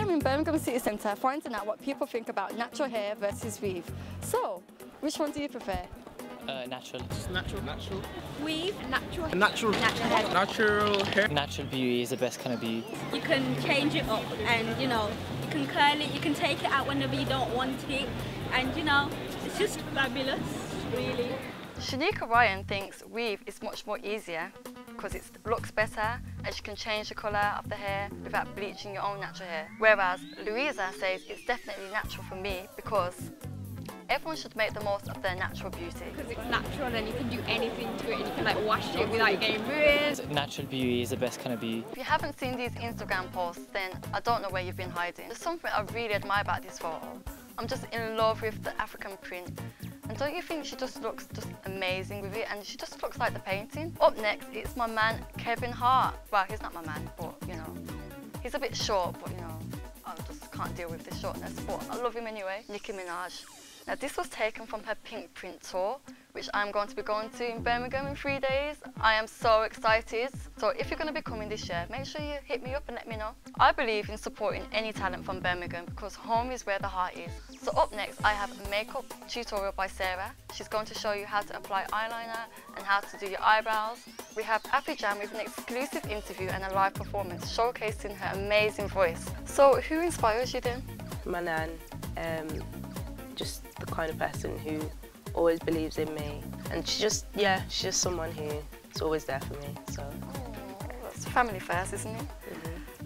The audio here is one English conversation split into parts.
am in Birmingham City Centre finding out what people think about natural hair versus weave. So, which one do you prefer? Natural. Just natural. Natural. Weave, natural. Natural. Natural hair. Natural hair. Natural beauty is the best kind of beauty. You can change it up and, you know, you can curl it, you can take it out whenever you don't want it. And, you know, it's just fabulous, really. Shanika Ryan thinks weave is much more easier because it looks better as you can change the colour of the hair without bleaching your own natural hair. Whereas Louisa says it's definitely natural for me because everyone should make the most of their natural beauty. Because it's natural and you can do anything to it and you can like wash it without getting ruined. Natural beauty is the best kind of beauty. If you haven't seen these Instagram posts, then I don't know where you've been hiding. There's something I really admire about this photo. I'm just in love with the African print. And don't you think she just looks amazing with it, and she just looks like the painting? Up next, it's my man, Kevin Hart. Well, he's not my man, but you know, he's a bit short, but you know, I just can't deal with this shortness, but I love him anyway. Nicki Minaj. Now this was taken from her Pink Print tour, which I'm going to be going to in Birmingham in 3 days. I am so excited. So if you're going to be coming this year, make sure you hit me up and let me know. I believe in supporting any talent from Birmingham because home is where the heart is. So up next, I have a makeup tutorial by Sarah. She's going to show you how to apply eyeliner and how to do your eyebrows. We have Appy Jam with an exclusive interview and a live performance showcasing her amazing voice. So who inspires you then? My nan, just the kind of person who always believes in me, and she's just someone who's always there for me. So that's family first, isn't it?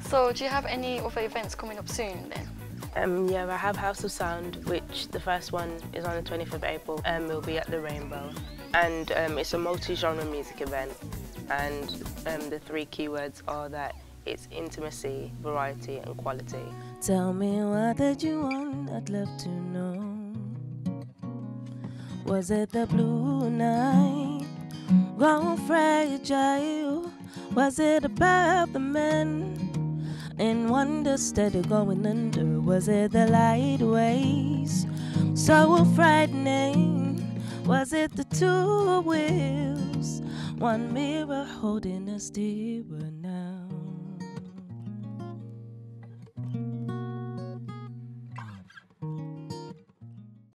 So do you have any other events coming up soon then? Yeah, I have House of Sound, which the first one is on the 20th of April. We'll be at the Rainbow, and it's a multi-genre music event, and the 3 keywords are that it's intimacy, variety and quality. Tell me what did you want, I'd love to know. Was it the blue night, gone fragile? Was it about the men in wonder steady going under? Was it the light waves, so frightening? Was it the 2 wheels, one mirror holding us dear night?